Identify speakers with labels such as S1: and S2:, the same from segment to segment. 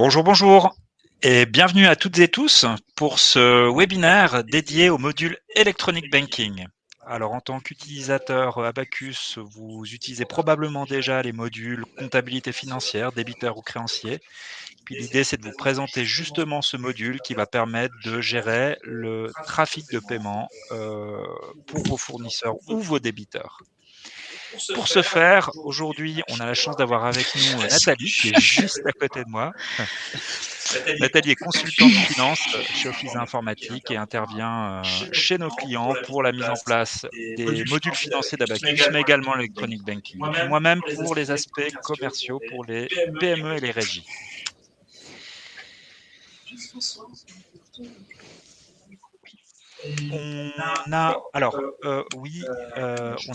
S1: Bonjour, bonjour et bienvenue à toutes et tous pour ce webinaire dédié au module Electronic Banking. Alors, en tant qu'utilisateur Abacus, vous utilisez probablement déjà les modules comptabilité financière, débiteur ou créancier. Puis l'idée, c'est de vous présenter justement ce module qui va permettre de gérer le trafic de paiement pour vos fournisseurs ou vos débiteurs. Pour ce faire, aujourd'hui, on a la chance d'avoir avec nous Nathalie, qui est juste à côté de moi. Nathalie est consultante finance chez Office Informatique et intervient chez nos clients pour la mise en place des modules financiers d'Abacus, mais également l'électronic banking. Et puis moi-même pour les aspects commerciaux pour les PME et les régies. On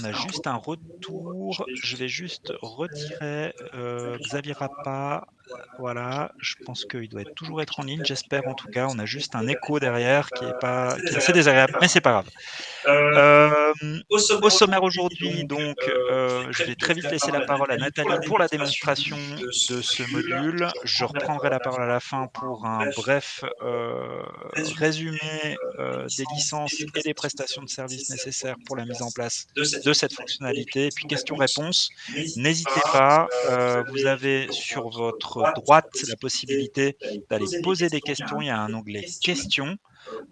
S1: a juste un retour. Je vais juste retirer Xavier Rappa. Voilà, je pense qu'il doit toujours être en ligne. J'espère en tout cas. On a juste un écho derrière qui est assez désagréable, mais c'est pas grave. Au sommaire aujourd'hui, donc, je vais très vite laisser la parole à Nathalie pour la démonstration de ce module. Je reprendrai la parole à la fin pour un bref résumé des licences et des prestations de services nécessaires pour la mise en place de cette fonctionnalité. Et puis questions-réponses, n'hésitez pas, vous avez sur votre droite la possibilité d'aller poser des questions. Il y a un onglet questions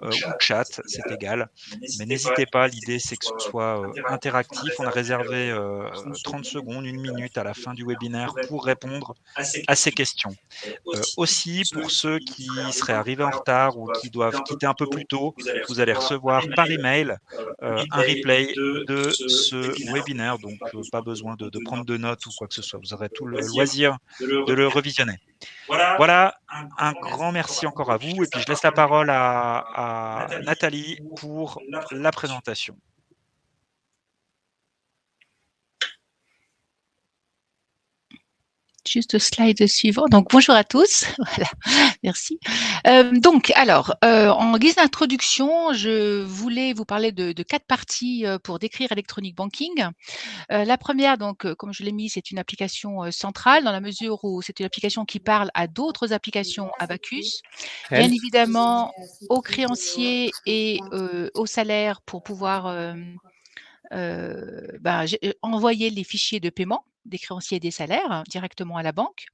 S1: ou chat, c'est égal. Mais n'hésitez pas, l'idée c'est que ce soit interactif. On a réservé 30 secondes, 1 minute à la fin du webinaire pour répondre à ces questions. Aussi, pour ceux qui seraient arrivés en retard ou qui doivent quitter un peu plus tôt, vous allez recevoir par email un replay de ce webinaire. Donc, pas besoin de prendre de notes ou quoi que ce soit. Vous aurez tout le loisir de le revisionner. Voilà, un grand merci encore à vous et puis je laisse la parole à Nathalie pour la présentation.
S2: Juste slide suivant. Donc, bonjour à tous. Voilà, merci. En guise d'introduction, je voulais vous parler de 4 parties pour décrire Electronic Banking. La première, donc, comme je l'ai mis, c'est une application centrale dans la mesure où c'est une application qui parle à d'autres applications Abacus, bien évidemment aux créanciers et aux salaires pour pouvoir envoyer les fichiers de paiement des créanciers et des salaires directement à la banque.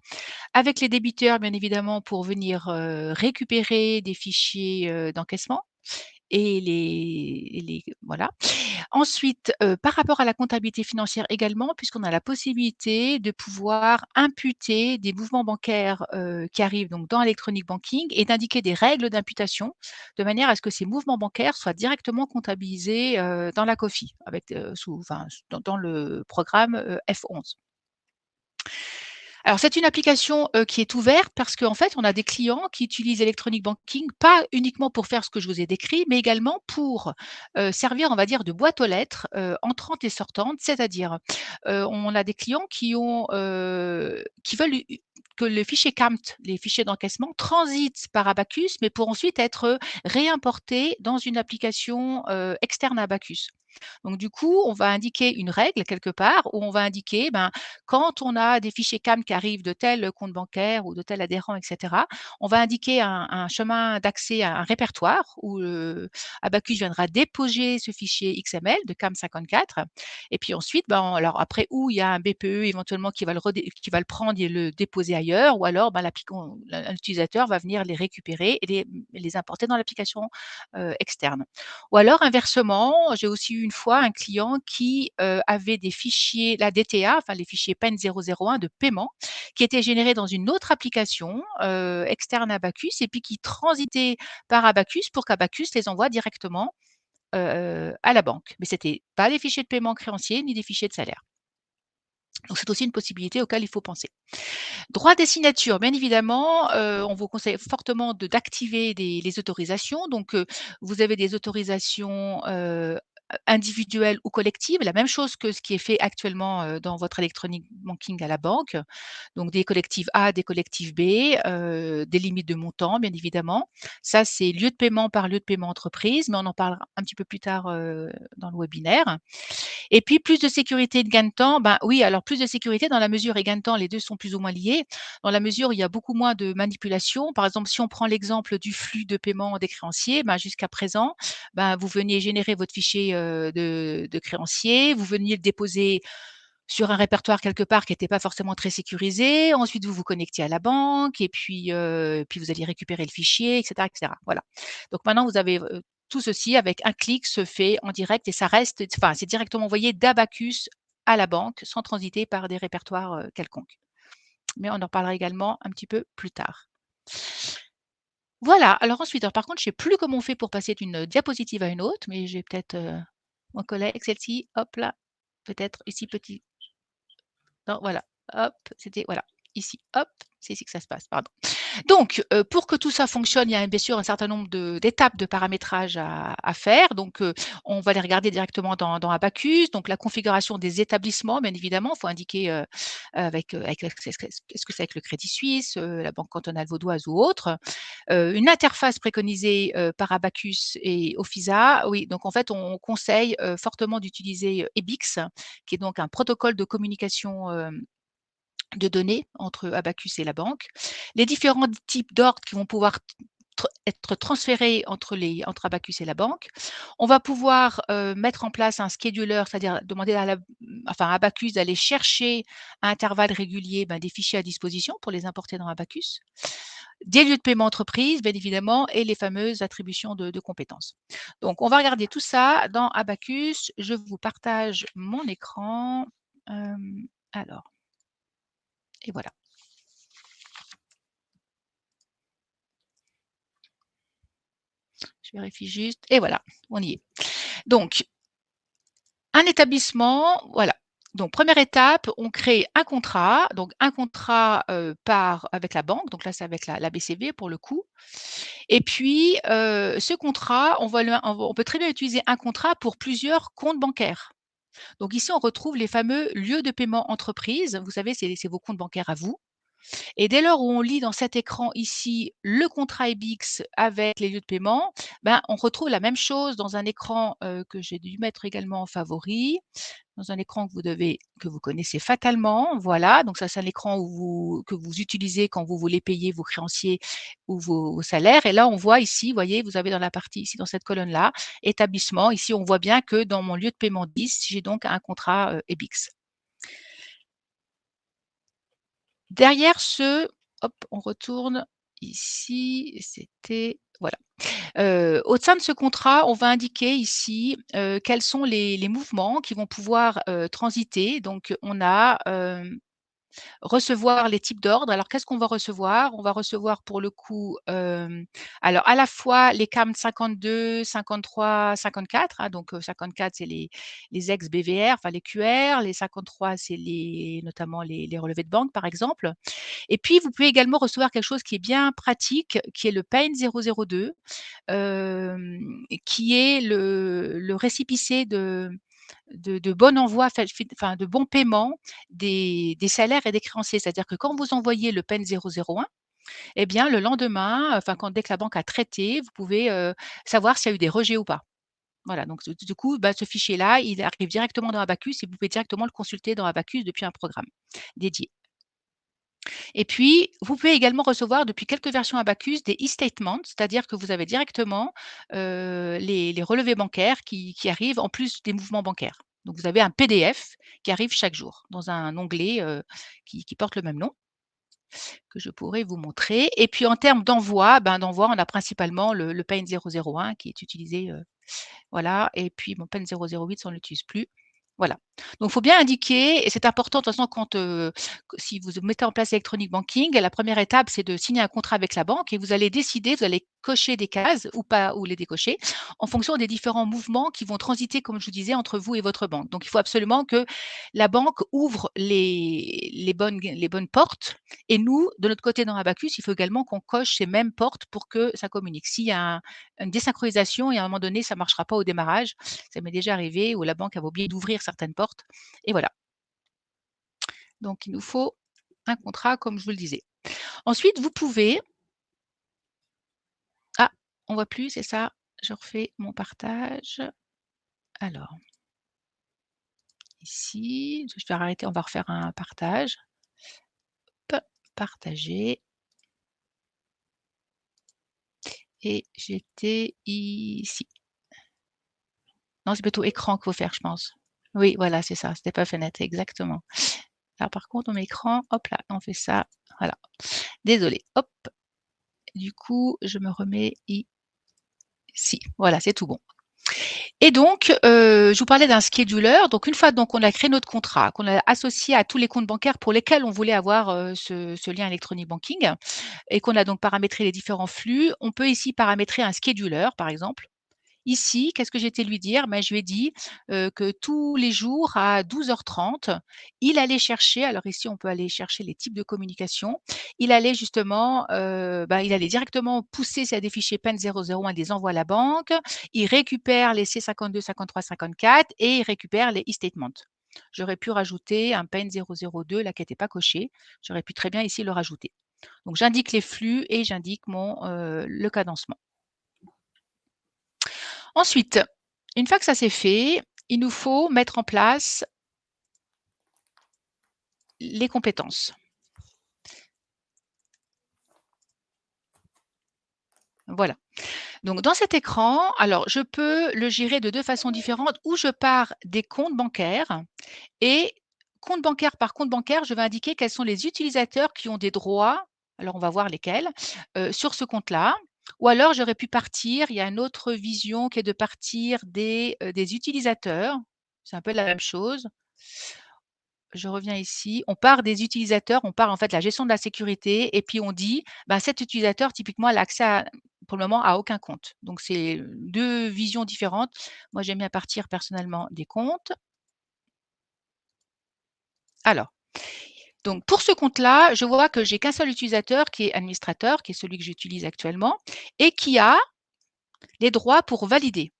S2: Avec les débiteurs, bien évidemment, pour venir récupérer des fichiers d'encaissement et les voilà. Ensuite, par rapport à la comptabilité financière également, puisqu'on a la possibilité de pouvoir imputer des mouvements bancaires qui arrivent donc dans Electronic Banking et d'indiquer des règles d'imputation de manière à ce que ces mouvements bancaires soient directement comptabilisés dans la COFI avec, dans le programme F11. Alors, c'est une application qui est ouverte parce qu'en fait, on a des clients qui utilisent Electronic Banking, pas uniquement pour faire ce que je vous ai décrit, mais également pour servir, on va dire, de boîte aux lettres entrantes et sortantes. C'est-à-dire, on a des clients qui veulent que le fichier CAMT, les fichiers d'encaissement, transitent par Abacus, mais pour ensuite être réimportés dans une application externe à Abacus. Donc du coup, on va indiquer une règle quelque part où on va indiquer, quand on a des fichiers CAM qui arrivent de tel compte bancaire ou de tel adhérent, et cetera, on va indiquer un chemin d'accès à un répertoire où Abacus viendra déposer ce fichier XML de CAM54 et puis ensuite, alors après où il y a un BPE éventuellement qui va le prendre et le déposer ailleurs ou alors, l'utilisateur va venir les récupérer et les importer dans l'application externe. Ou alors inversement, j'ai aussi eu une fois un client qui avait des fichiers, la DTA, enfin les fichiers PEN 001 de paiement, qui étaient générés dans une autre application externe à Abacus et puis qui transitaient par Abacus pour qu'Abacus les envoie directement à la banque. Mais c'était pas des fichiers de paiement créanciers ni des fichiers de salaire. Donc c'est aussi une possibilité auquel il faut penser. Droit des signatures, bien évidemment, on vous conseille fortement d'activer les autorisations. Donc, vous avez des autorisations individuelle ou collective, la même chose que ce qui est fait actuellement, dans votre electronic banking à la banque. Donc des collectifs A, des collectifs B, des limites de montant, bien évidemment. Ça, c'est lieu de paiement par lieu de paiement entreprise, mais on en parlera un petit peu plus tard, dans le webinaire. Et puis plus de sécurité et de gain de temps, ben oui, alors plus de sécurité dans la mesure et gain de temps, les 2 sont plus ou moins liés. Dans la mesure où il y a beaucoup moins de manipulation. Par exemple, si on prend l'exemple du flux de paiement des créanciers, ben jusqu'à présent, ben vous veniez générer votre fichier, de créancier, vous veniez le déposer sur un répertoire quelque part qui était pas forcément très sécurisé. Ensuite, vous vous connectiez à la banque et puis vous alliez récupérer le fichier et cetera et cetera. Voilà. Donc maintenant, vous avez, tout ceci avec un clic se fait en direct et ça reste enfin, c'est directement envoyé d'Abacus à la banque sans transiter par des répertoires, quelconques. Mais on en parlera également un petit peu plus tard. Voilà, alors ensuite, alors par contre, je sais plus comment on fait pour passer d'une diapositive à une autre, mais j'ai peut-être, mon collègue, celle-ci, hop là, peut-être ici petit non, voilà, hop, c'était voilà, ici, hop, c'est ici que ça se passe, pardon. Donc, pour que tout ça fonctionne, il y a bien sûr un certain nombre d'étapes de paramétrage à faire. Donc, on va les regarder directement dans Abacus. Donc la configuration des établissements, bien évidemment, il faut indiquer, avec est-ce que c'est avec le Crédit Suisse, la Banque cantonale vaudoise ou autre. Une interface préconisée, par Abacus et Offiza. Oui, donc en fait, on conseille, fortement d'utiliser, EBIX, qui est donc un protocole de communication, de données entre Abacus et la banque. Les différents types d'ordres qui vont pouvoir être transférés entre Abacus et la banque. On va pouvoir mettre en place un scheduler, c'est-à-dire demander à Abacus d'aller chercher à intervalles réguliers des fichiers à disposition pour les importer dans Abacus. Des lieux de paiement entreprise, bien évidemment, et les fameuses attributions de compétences. Donc, on va regarder tout ça dans Abacus. Je vous partage mon écran. Alors, et voilà. Je vérifie juste et voilà, on y est. Donc, un établissement, voilà. Donc première étape, on crée un contrat, donc un contrat, avec la banque, donc là c'est avec la BCV pour le coup. Et puis, ce contrat, on peut très bien utiliser un contrat pour plusieurs comptes bancaires. Donc ici, on retrouve les fameux lieux de paiement entreprise. Vous savez, c'est vos comptes bancaires à vous. Et dès lors où on lit dans cet écran ici le contrat EBIX avec les lieux de paiement, on retrouve la même chose dans un écran, que j'ai dû mettre également en favori, dans un écran que vous connaissez fatalement. Voilà, donc ça c'est l'écran que vous utilisez quand vous voulez payer vos créanciers ou vos salaires. Et là, on voit ici, vous voyez, vous avez dans la partie ici, dans cette colonne-là, établissement. Ici, on voit bien que dans mon lieu de paiement 10, j'ai donc un contrat, EBIX. Derrière hop, on retourne ici, c'était voilà. Au sein de ce contrat, on va indiquer ici, quels sont les mouvements qui vont pouvoir, transiter. Donc on a, recevoir les types d'ordres. Alors qu'est-ce qu'on va recevoir? On va recevoir pour le coup, alors à la fois les CAM 52, 53, 54, hein, donc 54 c'est les ex-BVR, enfin les QR, les 53 c'est notamment les relevés de banque par exemple. Et puis vous pouvez également recevoir quelque chose qui est bien pratique, qui est le PAIN 002, qui est le récépissé de bon envoi, enfin de bon paiement des salaires et des créanciers. C'est-à-dire que quand vous envoyez le PEN 001, eh bien le lendemain, enfin dès que la banque a traité, vous pouvez, savoir s'il y a eu des rejets ou pas. Voilà, donc du coup, ce fichier-là, il arrive directement dans Abacus et vous pouvez directement le consulter dans Abacus depuis un programme dédié. Et puis, vous pouvez également recevoir depuis quelques versions Abacus des e-statements, c'est-à-dire que vous avez directement, les relevés bancaires qui arrivent en plus des mouvements bancaires. Donc vous avez un PDF qui arrive chaque jour dans un onglet, qui porte le même nom, que je pourrais vous montrer. Et puis en termes d'envoi, on a principalement le PAIN 001 qui est utilisé, voilà. Et puis mon PEN 008, ça on l'utilise plus. Voilà. Donc il faut bien indiquer et c'est important de toute façon si vous mettez en place l'électronic banking, la première étape, c'est de signer un contrat avec la banque et vous allez décider, vous allez cocher des cases ou pas, ou les décocher, en fonction des différents mouvements qui vont transiter, comme je vous disais, entre vous et votre banque. Donc il faut absolument que la banque ouvre les bonnes portes, et nous, de notre côté dans Abacus, il faut également qu'on coche ces mêmes portes pour que ça communique. S'il y a une désynchronisation et à un moment donné, ça ne marchera pas au démarrage, ça m'est déjà arrivé où la banque avait oublié d'ouvrir certaines portes, et voilà. Donc il nous faut un contrat, comme je vous le disais. Ensuite, vous pouvez ah, on voit plus, c'est ça? Je refais mon partage. Alors, ici, je vais arrêter, on va refaire un partage. Hop, partager. Et j'étais ici. Non, c'est plutôt écran qu'il faut faire, je pense. Oui, voilà, c'est ça, c'était pas fenêtre, exactement. Alors par contre, mon écran, hop là, on fait ça, voilà. Désolée, hop. Du coup, je me remets ici. Voilà, c'est tout bon. Et donc, je vous parlais d'un scheduler. Donc une fois donc on a créé notre contrat, qu'on a associé à tous les comptes bancaires pour lesquels on voulait avoir, ce lien électronique banking, et qu'on a donc paramétré les différents flux, on peut ici paramétrer un scheduler, par exemple. Ici, qu'est-ce que j'ai été lui dire? Ben, je lui ai dit, que tous les jours à 12h30, il allait chercher, alors ici on peut aller chercher les types de communication. Il allait justement, il allait directement pousser s'il y a des fichiers PEN 001, il les envoie à la banque. Il récupère les C52, 53, 54 et il récupère les e-statements. J'aurais pu rajouter un PEN 002 là qui n'était pas coché. J'aurais pu très bien ici le rajouter. Donc j'indique les flux et j'indique le cadencement. Ensuite, une fois que ça c'est fait, il nous faut mettre en place les compétences. Voilà. Donc dans cet écran, alors je peux le gérer de 2 façons différentes, ou je pars des comptes bancaires et compte bancaire par compte bancaire, je vais indiquer quels sont les utilisateurs qui ont des droits, alors on va voir lesquels, sur ce compte-là. Ou alors j'aurais pu partir, il y a une autre vision qui est de partir des utilisateurs. C'est un peu la même chose. Je reviens ici, on part des utilisateurs, on part en fait de la gestion de la sécurité et puis on dit, ben, cet utilisateur typiquement, elle a accès pour le moment à aucun compte. Donc c'est 2 visions différentes. Moi, j'aime bien partir personnellement des comptes. Alors, donc pour ce compte-là, je vois que j'ai qu'un seul utilisateur qui est administrateur, qui est celui que j'utilise actuellement et qui a les droits pour valider.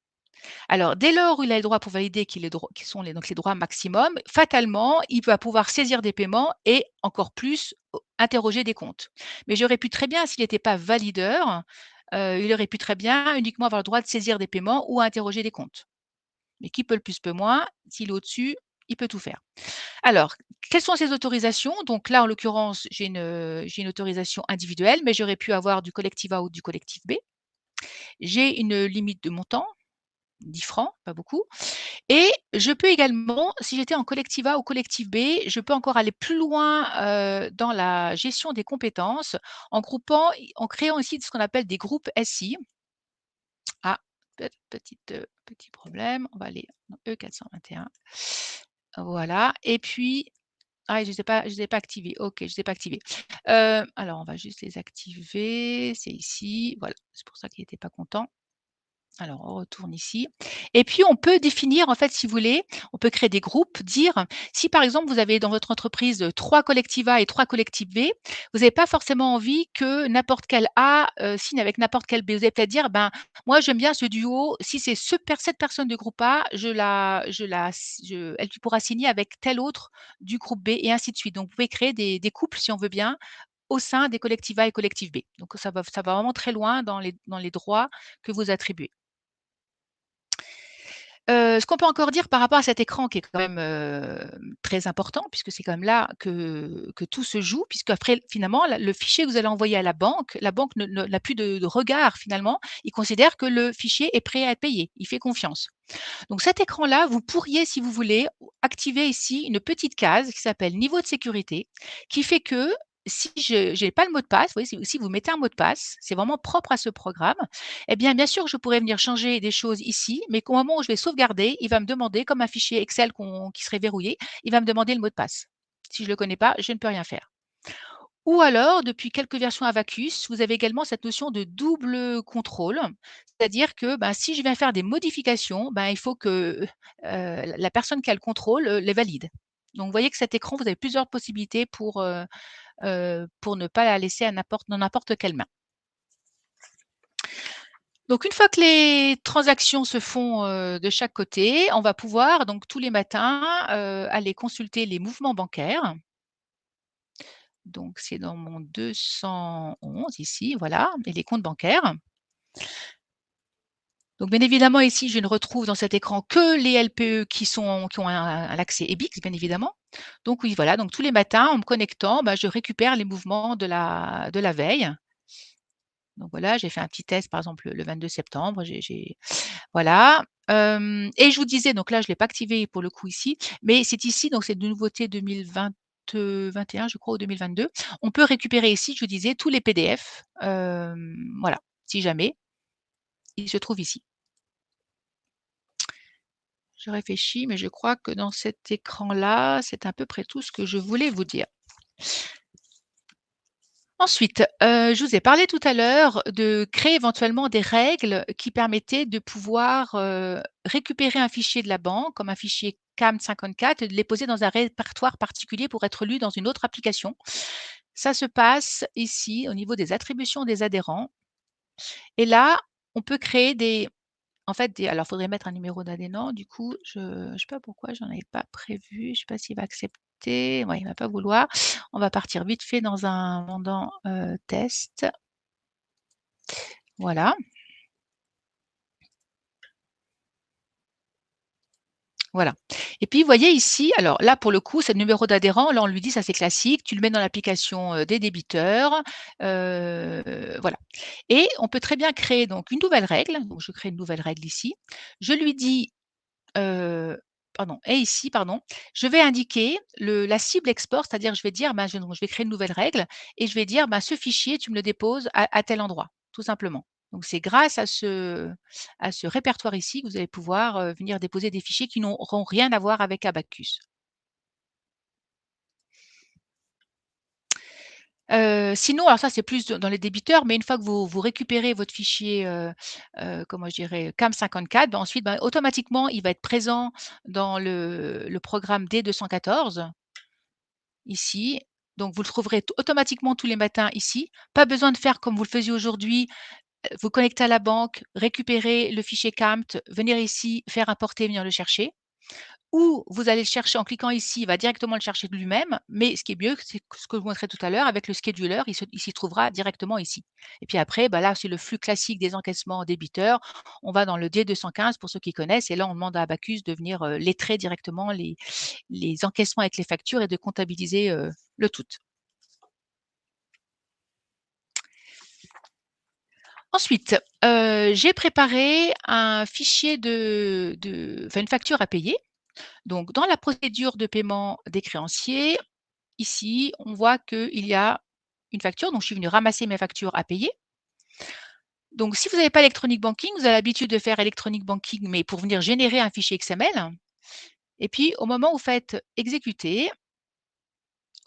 S2: Alors, dès lors où il a le droit pour valider qui sont donc les droits maximum, fatalement, il va pouvoir saisir des paiements et encore plus interroger des comptes. Mais j'aurais pu très bien, s'il n'était pas valideur, il aurait pu très bien uniquement avoir le droit de saisir des paiements ou interroger des comptes. Mais qui peut le plus peut moins, s'il est au-dessus, il peut tout faire. Alors, quelles sont ces autorisations? Donc là, en l'occurrence, j'ai une autorisation individuelle, mais j'aurais pu avoir du collectif A ou du collectif B. J'ai une limite de montant, 10 francs, pas beaucoup. Et je peux également, si j'étais en collectif A ou collectif B, je peux encore aller plus loin, dans la gestion des compétences en créant aussi ce qu'on appelle des groupes SI. Ah, petit problème, on va aller dans E421. Voilà, et puis ah, je les ai pas activés. OK, je les ai pas activés. Alors on va juste les activer, c'est ici, voilà, c'est pour ça qu'il était pas content. Alors, on retourne ici et puis on peut définir, en fait, si vous voulez, on peut créer des groupes, dire si, par exemple, vous avez dans votre entreprise, 3 collectifs A et 3 collectifs B, vous n'avez pas forcément envie que n'importe quel A, signe avec n'importe quel B. Vous allez peut-être dire: «Ben, moi, j'aime bien ce duo, si c'est cette personne de groupe A, elle pourra signer avec tel autre du groupe B» et ainsi de suite. Donc vous pouvez créer des couples, si on veut bien, au sein des collectifs A et collectifs B. Donc ça va vraiment très loin dans les droits que vous attribuez. Ce qu'on peut encore dire par rapport à cet écran qui est quand même, très important puisque c'est quand même là que tout se joue, puisqu'après finalement le fichier que vous allez envoyer à la banque n'a plus de regard finalement. Il considère que le fichier est prêt à être payé. Il fait confiance. Donc cet écran-là, vous pourriez, si vous voulez, activer ici une petite case qui s'appelle niveau de sécurité, qui fait que si je n'ai pas le mot de passe, vous voyez, si vous mettez un mot de passe, c'est vraiment propre à ce programme, eh bien sûr, je pourrais venir changer des choses ici, mais qu'au moment où je vais sauvegarder, il va me demander, comme un fichier Excel qui serait verrouillé, il va me demander le mot de passe. Si je ne le connais pas, je ne peux rien faire. Ou alors, depuis quelques versions Abacus, vous avez également cette notion de double contrôle. C'est-à-dire que, ben, si je viens faire des modifications, ben, il faut que, la personne qui a le contrôle, les valide. Donc vous voyez que cet écran, vous avez plusieurs possibilités pour ne pas la laisser à dans n'importe quelle main. Donc une fois que les transactions se font, de chaque côté, on va pouvoir donc tous les matins, aller consulter les mouvements bancaires. Donc c'est dans mon 211 ici, voilà, et les comptes bancaires. Donc bien évidemment ici, je ne retrouve dans cet écran que les LPE qui ont un l'accès EBIX bien évidemment. Donc oui, voilà, donc tous les matins en me connectant, bah, je récupère les mouvements de la veille. Donc voilà, j'ai fait un petit test par exemple le 22 septembre, j'ai voilà, et je vous disais donc là je ne l'ai pas activé pour le coup ici, mais c'est ici donc c'est de nouveauté 2021 je crois ou 2022. On peut récupérer ici, je vous disais, tous les PDF, voilà, si jamais, ils se trouvent ici. Je réfléchis, mais je crois que dans cet écran-là, c'est à peu près tout ce que je voulais vous dire. Ensuite, je vous ai parlé tout à l'heure de créer éventuellement des règles qui permettaient de pouvoir, récupérer un fichier de la banque, comme un fichier CAM54 et de les poser dans un répertoire particulier pour être lu dans une autre application. Ça se passe ici au niveau des attributions des adhérents et là, on peut créer en fait, alors, il faudrait mettre un numéro d'adhérent. Du coup, je ne sais pas pourquoi j'en avais pas prévu. Je ne sais pas s'il va accepter. Ouais, il va pas vouloir. On va partir vite fait dans un pendant, test. Voilà. Voilà et puis vous voyez ici, alors là pour le coup c'est le numéro d'adhérent, là on lui dit ça c'est classique, tu le mets dans l'application, des débiteurs, voilà et on peut très bien créer donc une nouvelle règle, donc je crée une nouvelle règle ici. Je lui dis, pardon et ici pardon, je vais indiquer la cible export, c'est-à-dire je vais dire, ben, je vais créer une nouvelle règle et je vais dire, ben, ce fichier tu me le déposes à tel endroit, tout simplement. Donc c'est grâce à ce répertoire ici que vous allez pouvoir, venir déposer des fichiers qui n'auront rien à voir avec Abacus. Sinon, alors ça c'est plus dans les débiteurs, mais une fois que vous récupérez votre fichier, comment je dirais? CAM54, ben ensuite, ben, automatiquement, il va être présent dans le programme D214, ici. Donc vous le trouverez automatiquement tous les matins ici. Pas besoin de faire comme vous le faisiez aujourd'hui, vous connecter à la banque, récupérer le fichier CAMT, venir ici, faire importer, venir le chercher. Ou vous allez le chercher en cliquant ici, il va directement le chercher de lui-même, mais ce qui est mieux, c'est ce que je vous montrais tout à l'heure avec le scheduler, il s'y trouvera directement ici. Et puis après, bah là, c'est le flux classique des encaissements débiteurs. On va dans le D215 pour ceux qui connaissent et là, on demande à Abacus de venir, lettrer directement les encaissements avec les factures et de comptabiliser, le tout. Ensuite, j'ai préparé un fichier enfin une facture à payer. Donc dans la procédure de paiement des créanciers, ici, on voit qu'il y a une facture, donc je suis venue ramasser mes factures à payer. Donc si vous n'avez pas Electronic Banking, vous avez l'habitude de faire Electronic Banking, mais pour venir générer un fichier XML. Et puis au moment où vous faites exécuter,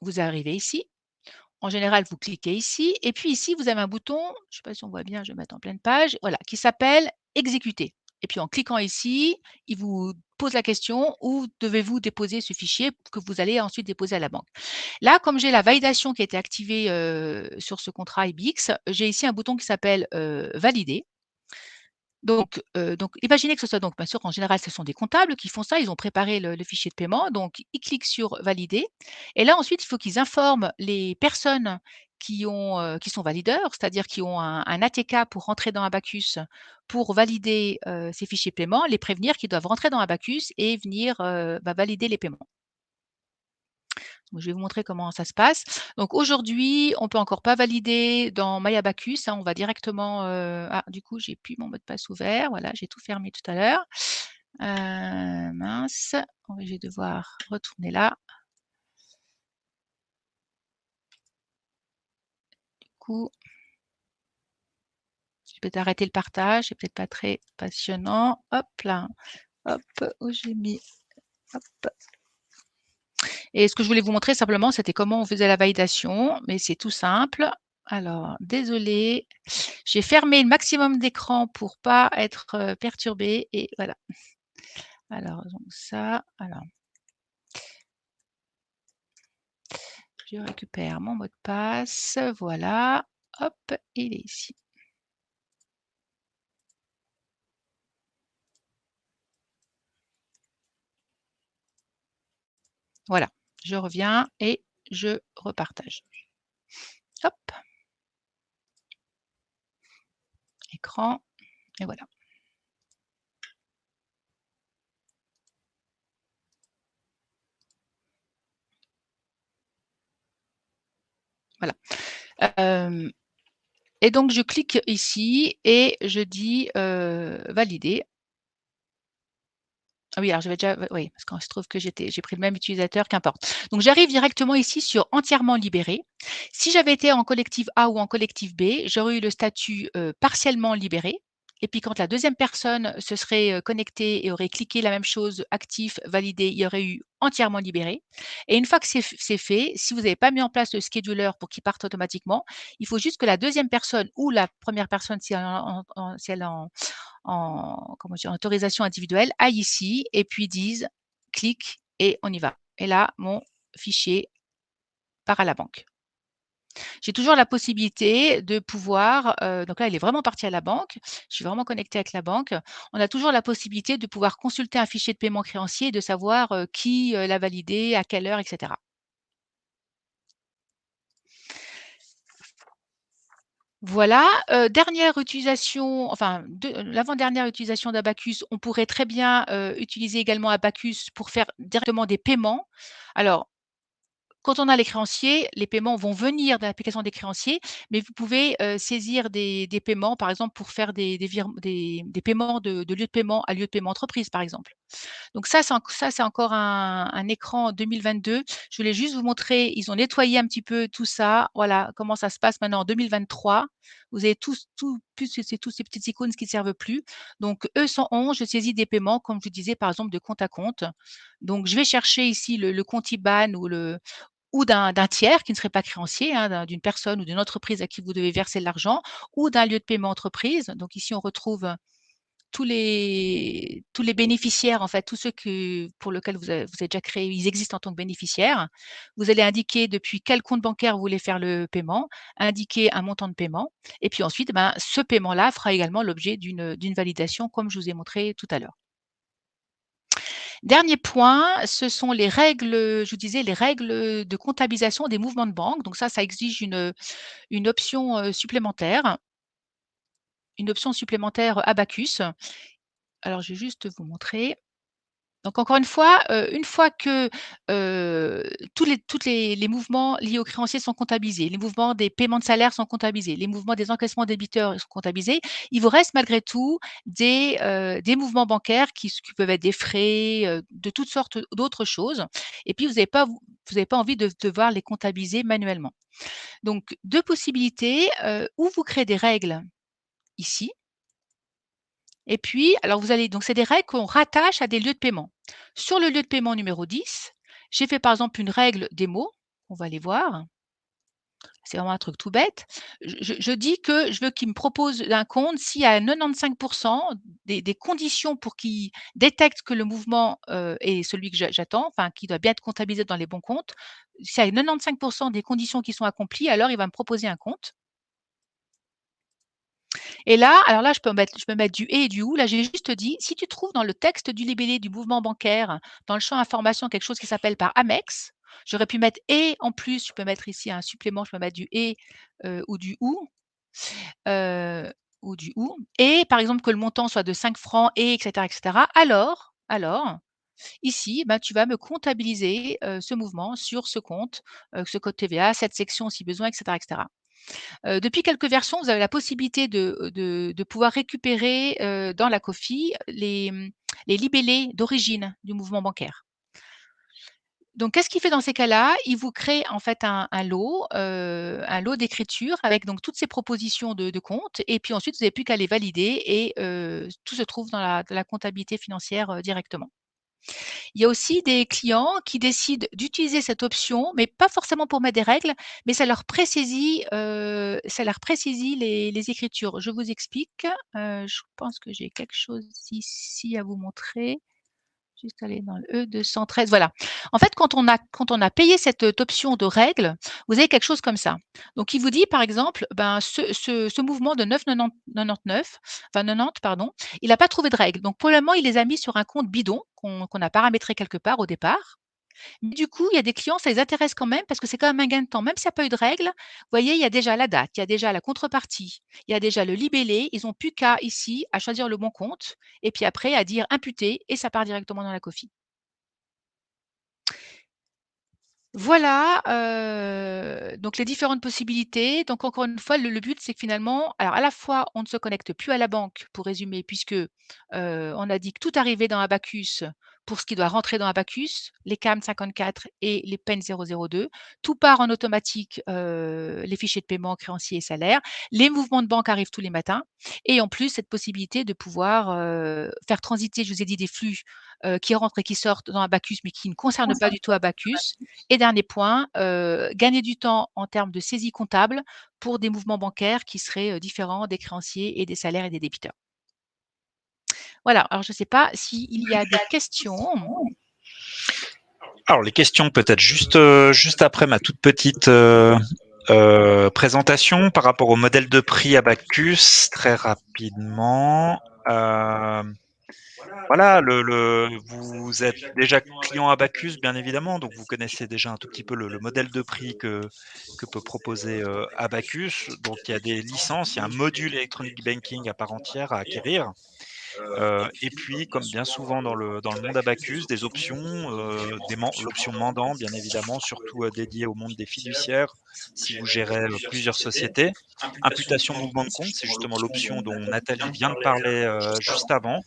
S2: vous arrivez ici. En général, vous cliquez ici et puis ici, vous avez un bouton, je ne sais pas si on voit bien, je vais mettre en pleine page, voilà, qui s'appelle exécuter. Et puis en cliquant ici, il vous pose la question où devez-vous déposer ce fichier que vous allez ensuite déposer à la banque. Là, comme j'ai la validation qui a été activée sur ce contrat IBX, j'ai ici un bouton qui s'appelle valider. Donc imaginez que ce soit donc bien sûr, en général, ce sont des comptables qui font ça, ils ont préparé le fichier de paiement, donc ils cliquent sur valider et là ensuite, il faut qu'ils informent les personnes qui sont valideurs, c'est-à-dire qui ont un ATK pour rentrer dans Abacus pour valider, ces fichiers de paiement, les prévenir qu'ils doivent rentrer dans Abacus et venir, valider les paiements. Je vais vous montrer comment ça se passe. Donc aujourd'hui, on peut encore pas valider dans MyAbacus, hein, on va directement, ah du coup, j'ai plus mon mot de passe ouvert, voilà, j'ai tout fermé tout à l'heure. Mince, je vais devoir retourner là. Du coup, je vais peut-être arrêter le partage, c'est peut-être pas très passionnant. Hop là, hop, où j'ai mis, hop. Et ce que je voulais vous montrer simplement, c'était comment on faisait la validation, mais c'est tout simple. Alors, désolée, j'ai fermé le maximum d'écran pour pas être, perturbée et voilà. Alors donc ça, alors je récupère mon mot de passe, voilà, hop, il est ici. Voilà, je reviens et je repartage. Hop, écran et voilà. Voilà. Hem Et donc je clique ici et je dis, valider. Ah oui, alors j'avais déjà oui, parce qu'il se trouve que j'ai pris le même utilisateur, qu'importe. Donc j'arrive directement ici sur entièrement libéré. Si j'avais été en collectif A ou en collectif B, j'aurais eu le statut, partiellement libéré et puis quand la deuxième personne se serait, connectée et aurait cliqué la même chose, actif, validé, il y aurait eu entièrement libéré et une fois que c'est fait, si vous n'avez pas mis en place le scheduler pour qu'il parte automatiquement, il faut juste que la deuxième personne ou la première personne si elle est en comment dire? En autorisation individuelle, aille ici et puis dise: «Clique et on y va» et là, mon fichier part à la banque. J'ai toujours la possibilité de pouvoir, donc là, il est vraiment parti à la banque. Je suis vraiment connectée avec la banque. On a toujours la possibilité de pouvoir consulter un fichier de paiement créancier et de savoir, qui, l'a validé, à quelle heure et cetera. Voilà, dernière utilisation, enfin l'avant-dernière utilisation d'Abacus, on pourrait très bien, utiliser également Abacus pour faire directement des paiements. Alors, quand on a les créanciers, les paiements vont venir de l'application des créanciers, mais vous pouvez, saisir des paiements, par exemple, pour faire des paiements de lieu de paiement à lieu de paiement entreprise, par exemple. Donc ça, c'est encore un écran 2022. Je voulais juste vous montrer, ils ont nettoyé un petit peu tout ça. Voilà comment ça se passe maintenant en 2023. Vous avez plus c'est tous ces petites icônes qui ne servent plus. Donc E111, je saisis des paiements, comme je vous disais, par exemple, de compte à compte. Donc je vais chercher ici le compte IBAN ou d'un tiers qui ne serait pas créancier, hein, d'une personne ou d'une entreprise à qui vous devez verser de l'argent ou d'un lieu de paiement entreprise. Donc ici, on retrouve tous les bénéficiaires, en fait, tous ceux pour lesquels vous avez déjà créé, ils existent en tant que bénéficiaires. Vous allez indiquer depuis quel compte bancaire vous voulez faire le paiement, indiquer un montant de paiement et puis ensuite, ben, ce paiement-là fera également l'objet d'une validation comme je vous ai montré tout à l'heure. Dernier point, ce sont les règles, je vous disais, les règles de comptabilisation des mouvements de banque. Donc ça exige une option, supplémentaire Abacus. Alors je vais juste vous montrer. Donc encore une fois que, tous les mouvements liés aux créanciers sont comptabilisés, les mouvements des paiements de salaire sont comptabilisés, les mouvements des encaissements débiteurs sont comptabilisés, il vous reste malgré tout des mouvements bancaires qui peuvent être des frais, de toutes sortes d'autres choses et puis vous avez pas envie de devoir les comptabiliser manuellement. Donc 2 possibilités, ou vous créez des règles ici et puis, alors vous allez donc c'est des règles qu'on rattache à des lieux de paiement. Sur le lieu de paiement numéro 10, j'ai fait par exemple une règle des mots, on va aller voir. C'est vraiment un truc tout bête. Je dis que je veux qu'il me propose un compte s'il y a 95 des conditions pour qu'il détecte que le mouvement, est celui que j'attends, enfin qui doit bien être comptabilisé dans les bons comptes. S'il y a 95 des conditions qui sont accomplies, alors il va me proposer un compte. Et là, alors là, je peux mettre du «et» et du «ou». Là, j'ai juste dit: «Si tu trouves dans le texte du libellé du mouvement bancaire, dans le champ information, quelque chose qui s'appelle par Amex», j'aurais pu mettre «et» en plus, je peux mettre ici un supplément, je peux mettre du «et», heu, ou du «ou» et par exemple que le montant soit de 5 francs et et cetera. Alors, ici, bah, tu vas me comptabiliser, ce mouvement sur ce code TVA, cette section si besoin et cetera. Depuis quelques versions, vous avez la possibilité de pouvoir récupérer, dans la COFI les libellés d'origine du mouvement bancaire. Donc qu'est-ce qu'il fait dans ces cas-là? Il vous crée en fait un lot d'écriture avec donc toutes ces propositions de comptes et puis ensuite vous n'avez plus qu'à les valider et tout se trouve dans la comptabilité financière, directement. Il y a aussi des clients qui décident d'utiliser cette option, mais pas forcément pour mettre des règles, mais ça leur précisie les écritures. Je vous explique, je pense que j'ai quelque chose ici à vous montrer. Juste aller dans le E213, voilà. En fait, quand on a payé cette, option de règles, vous avez quelque chose comme ça. Donc il vous dit, par exemple, ben, ce mouvement de 9,99, enfin 90 pardon, il n'a pas trouvé de règles. Donc pour le moment, il les a mis sur un compte bidon qu'on a paramétré quelque part au départ. Mais du coup, il y a des clients, ça les intéresse quand même parce que c'est quand même un gain de temps. Même s'il n'y a pas eu de règles, vous voyez, il y a déjà la date, il y a déjà la contrepartie, il y a déjà le libellé. Ils n'ont plus qu'à ici, à choisir le bon compte et puis après à dire imputer et ça part directement dans la Cofi. Voilà, donc les différentes possibilités. Donc encore une fois, le but, c'est que finalement, alors à la fois, on ne se connecte plus à la banque, pour résumer, puisque, on a dit que tout arrivait dans Abacus pour ce qui doit rentrer dans Abacus, les CAM 54 et les PEN 002. Tout part en automatique, les fichiers de paiement, créanciers et salaires. Les mouvements de banque arrivent tous les matins et en plus, cette possibilité de pouvoir, faire transiter, je vous ai dit, des flux, qui rentrent et qui sortent dans Abacus, mais qui ne concernent pas du tout Abacus et dernier point, gagner du temps en termes de saisie comptable pour des mouvements bancaires qui seraient, différents des créanciers et des salaires et des débiteurs. Voilà, alors je ne sais pas s'il y a des questions?
S1: Alors les questions peut-être juste après ma toute petite présentation par rapport au modèle de prix Abacus, très rapidement. Voilà, vous êtes déjà client Abacus, bien évidemment, donc vous connaissez déjà un tout petit peu le modèle de prix que peut proposer Abacus. Donc il y a des licences, il y a un module Electronic Banking à part entière à acquérir. Et puis, comme bien souvent dans le monde Abacus, des options, l'option mandant, bien évidemment, surtout dédiée au monde des fiduciaires, si vous gérez plusieurs sociétés. Imputation mouvement de compte, c'est justement l'option dont Nathalie vient de parler juste avant,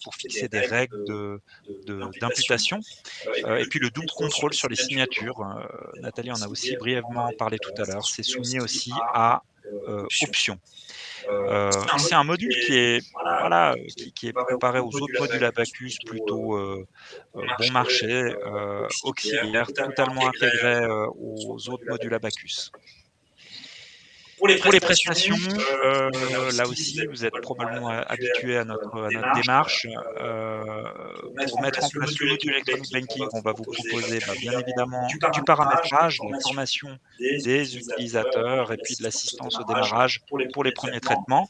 S1: pour fixer des règles d'imputation. Et puis le double contrôle sur les signatures, Nathalie en a aussi brièvement parlé tout à l'heure, c'est soumis aussi à option. C'est un module qui est voilà, qui est comparé aux autres modules Abacus plutôt, bon marché, auxiliaire, totalement intégré, aux autres modules Abacus. Pour les prestations, là aussi, vous êtes probablement habitués à notre démarche. Pour mettre en place le module Electronic Banking, on va vous proposer, bien évidemment, du paramétrage, de la formation des utilisateurs et puis de l'assistance au démarrage pour les premiers traitements.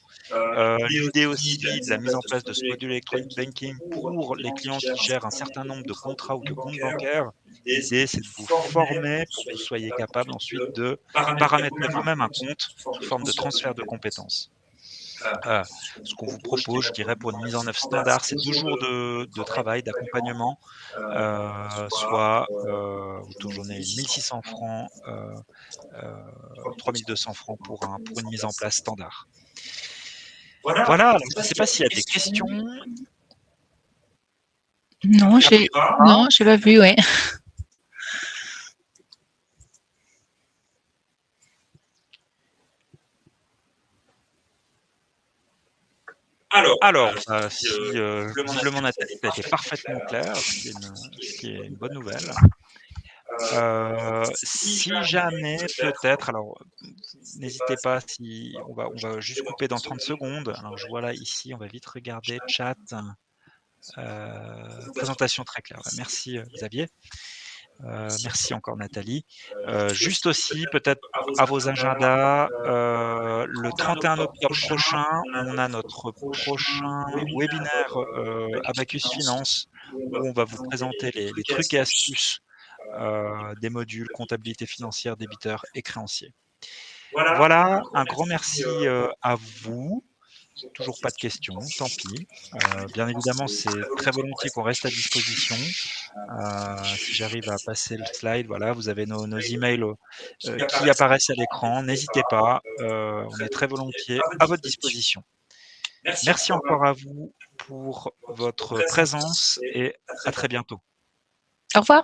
S1: L'idée aussi de la mise en place de ce module Electronic Banking pour les clients qui gèrent un certain nombre de contrats ou de comptes bancaires, l'idée, c'est de vous former pour que vous soyez capable ensuite de paramétrer vous-même un compte sous forme de transfert de compétences. Ce qu'on vous propose, je dirais, pour une mise en œuvre standard, c'est 2 jours de travail, d'accompagnement, soit au taux journalier 1 600 francs, 3 200 francs pour une mise en place standard. Voilà, alors je ne sais pas s'il y a des questions?
S2: Non, j'ai pas vu, ouais.
S1: Alors, si, visiblement Nathalie, tu as été parfaitement claire, ce qui est une bonne nouvelle. Si jamais peut-être, alors n'hésitez pas si on va juste couper dans 30 secondes. Alors je vois là ici, on va vite regarder chat, présentation très claire. Merci, Xavier. Merci encore Nathalie. Juste aussi peut-être à vos agendas, le 31 octobre prochain, on a notre prochain webinaire, Abacus Finance, où on va vous présenter les trucs et astuces, des modules comptabilité financière, débiteur et créancier. Voilà, un grand merci, à vous. Toujours pas de questions, tant pis. Bien évidemment, c'est très volontiers qu'on reste à disposition. Si j'arrive à passer le slide, voilà, vous avez nos emails, qui apparaissent à l'écran. N'hésitez pas, on est très volontiers à votre disposition. Merci encore à vous pour votre présence et à très bientôt.
S2: Au revoir.